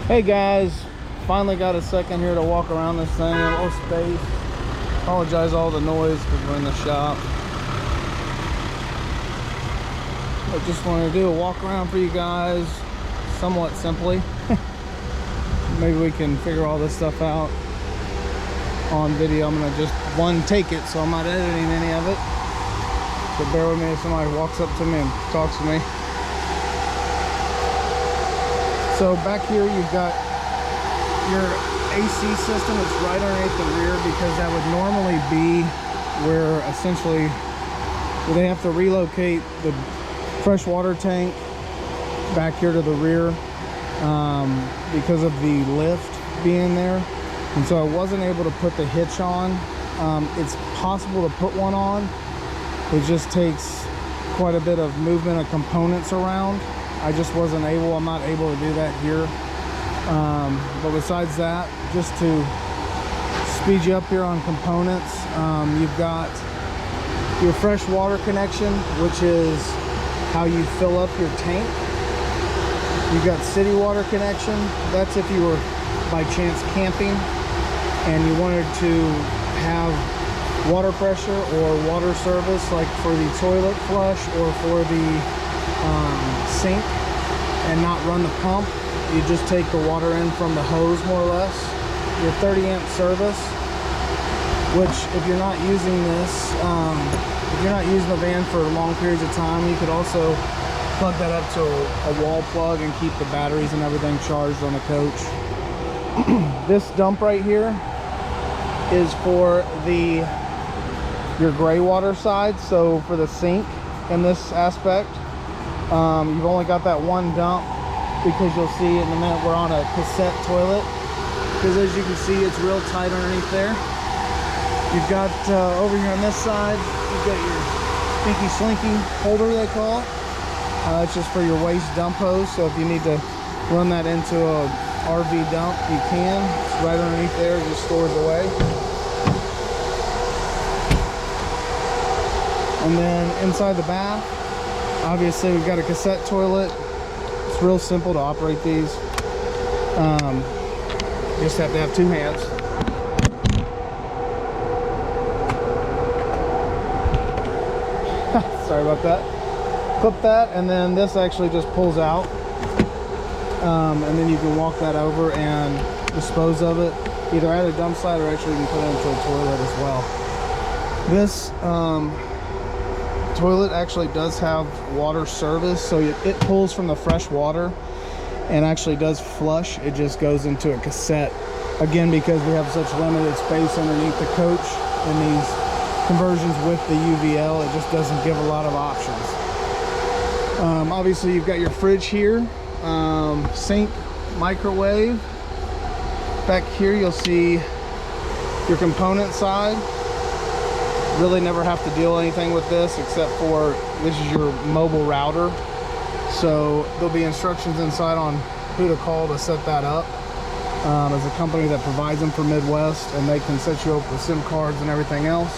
Hey guys, finally got a second here to walk around this thing, a little space. Apologize all the noise because we're in the shop. I just wanted to do a walk around for you guys, somewhat simply. Maybe we can figure all this stuff out on video. I'm gonna just take it, so I'm not editing any of it. So bear with me if somebody walks up to me and talks to me. So back here you've got your AC system. It's right underneath the rear because that would normally be where essentially they have to relocate the freshwater tank back here to the rear because of the lift being there. And so I wasn't able to put the hitch on. It's possible to put one on. It just takes quite a bit of movement of components around. I just wasn't able, I'm not able to do that here. But besides that, just to speed you up here on components, you've got your fresh water connection, which is how you fill up your tank. You've got city water connection. That's if you were by chance camping and you wanted to have water pressure or water service, like for the toilet flush or for the sink, and not run the pump. You just take the water in from the hose, more or less. Your 30 amp service, which if you're not using this, if you're not using the van for long periods of time, you could also plug that up to a wall plug and keep the batteries and everything charged on the coach. This dump right here is for your gray water side, so for the sink in this aspect. You've only got that one dump because you'll see in a minute we're on a cassette toilet, because as you can see it's real tight underneath there. You've got over here on this side, you've got your stinky slinky holder, they call it. It's just for your waste dump hose, so if you need to run that into a RV dump, you can. It's right underneath there, it just stores away. And then inside the bath, obviously we've got a cassette toilet. It's real simple to operate these. You just have to have two hands. Sorry about that. Clip that, and then this actually just pulls out. And then you can walk that over and dispose of it, either at a dump site or actually you can put it into a toilet as well. This toilet actually does have water service, so it pulls from the fresh water and actually does flush. It just goes into a cassette, again because we have such limited space underneath the coach in these conversions with the UVL. It just doesn't give a lot of options. Obviously you've got your fridge here, sink, microwave. Back here you'll see your component side. Really never have to deal anything with this except for this is your mobile router, so there'll be instructions inside on who to call to set that up. There's a company that provides them for Midwest, and they can set you up with SIM cards and everything else.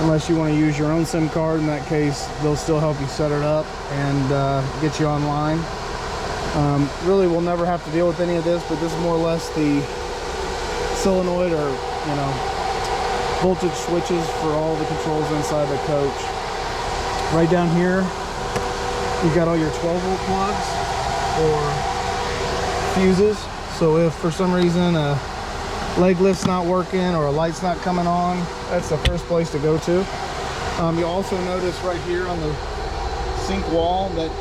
Unless you want to use your own SIM card, in that case they'll still help you set it up and get you online. Really we'll never have to deal with any of this, but this is more or less the solenoid or voltage switches for all the controls inside the coach. Right down here you've got all your 12 volt plugs or fuses, so if for some reason a leg lift's not working or a light's not coming on, that's the first place to go to. You'll also notice right here on the sink wall that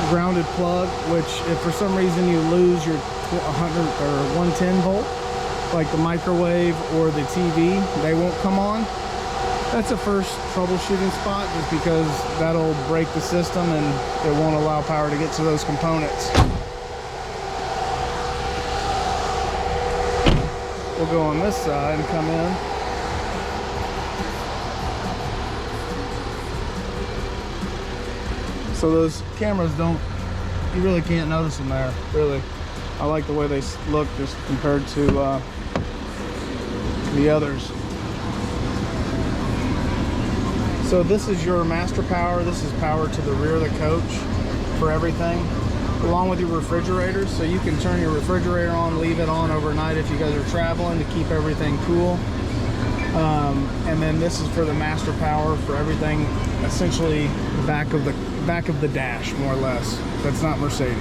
grounded plug, which if for some reason you lose your 100 or 110 volt, like the microwave or the TV, they won't come on. That's the first troubleshooting spot, just because that'll break the system and it won't allow power to get to those components. We'll go on this side and come in. So those cameras you really can't notice them there, really. I like the way they look just compared to the others. So this is your master power. This is power to the rear of the coach for everything. along with your refrigerator, so you can turn your refrigerator on, leave it on overnight if you guys are traveling to keep everything cool. And then this is for the master power for everything, essentially back of the dash, more or less. That's not Mercedes.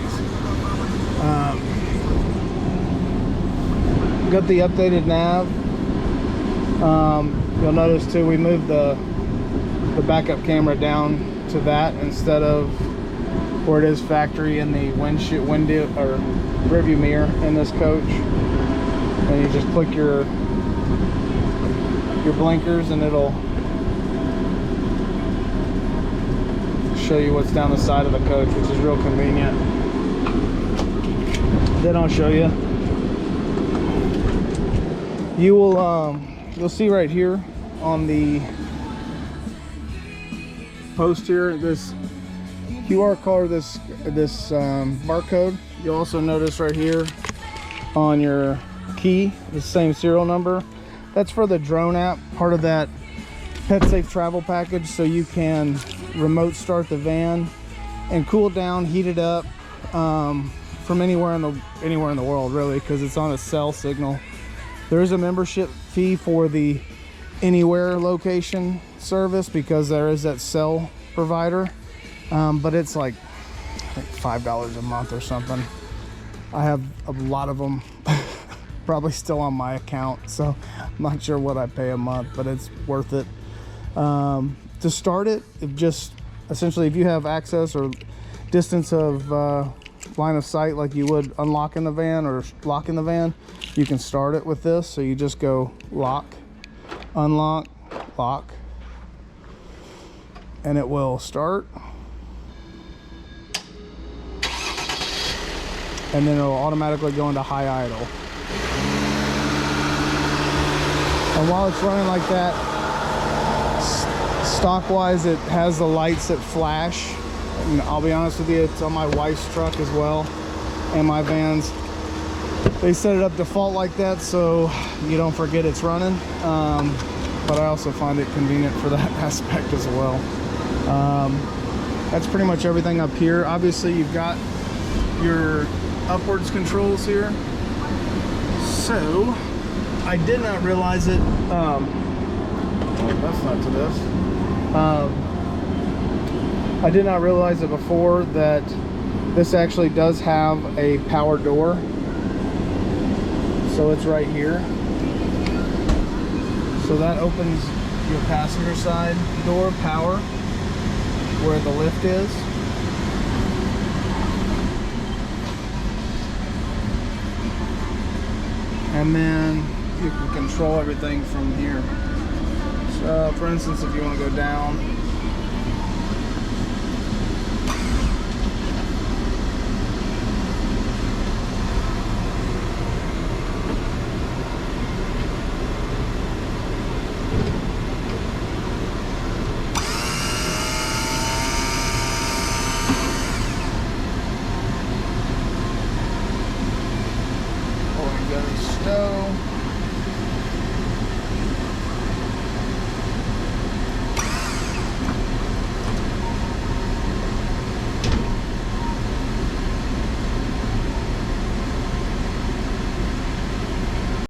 Got the updated nav. You'll notice too, we moved the backup camera down to that instead of where it is factory in the window or rearview mirror in this coach. And you just click your blinkers and it'll show you what's down the side of the coach, which is real convenient. Then I'll show you. You will you'll see right here on the post here, this QR code, this barcode. You'll also notice right here on your key the same serial number. That's for the drone app, part of that Pet Safe travel package, so you can remote start the van and cool down, heat it up from anywhere in the world, really, because it's on a cell signal. There is a membership fee for the anywhere location service because there is that cell provider, but it's like I think $5 a month or something. I have a lot of them probably still on my account, so I'm not sure what I pay a month, but it's worth it. To start it, just essentially if you have access or distance of line of sight like you would unlocking the van or locking the van, you can start it with this. So you just go lock, unlock, lock, and it will start, and then it'll automatically go into high idle. And while it's running like that, stock wise it has the lights that flash. And I'll be honest with you, it's on my wife's truck as well, and my vans. They set it up default like that so you don't forget it's running, but I also find it convenient for that aspect as well. That's pretty much everything up here. Obviously you've got your upwards controls here. So I did not realize it, oh, that's not to this. I did not realize it before that this actually does have a power door. So it's right here. So that opens your passenger side door, power, where the lift is. And then you can control everything from here. So for instance, if you want to go down,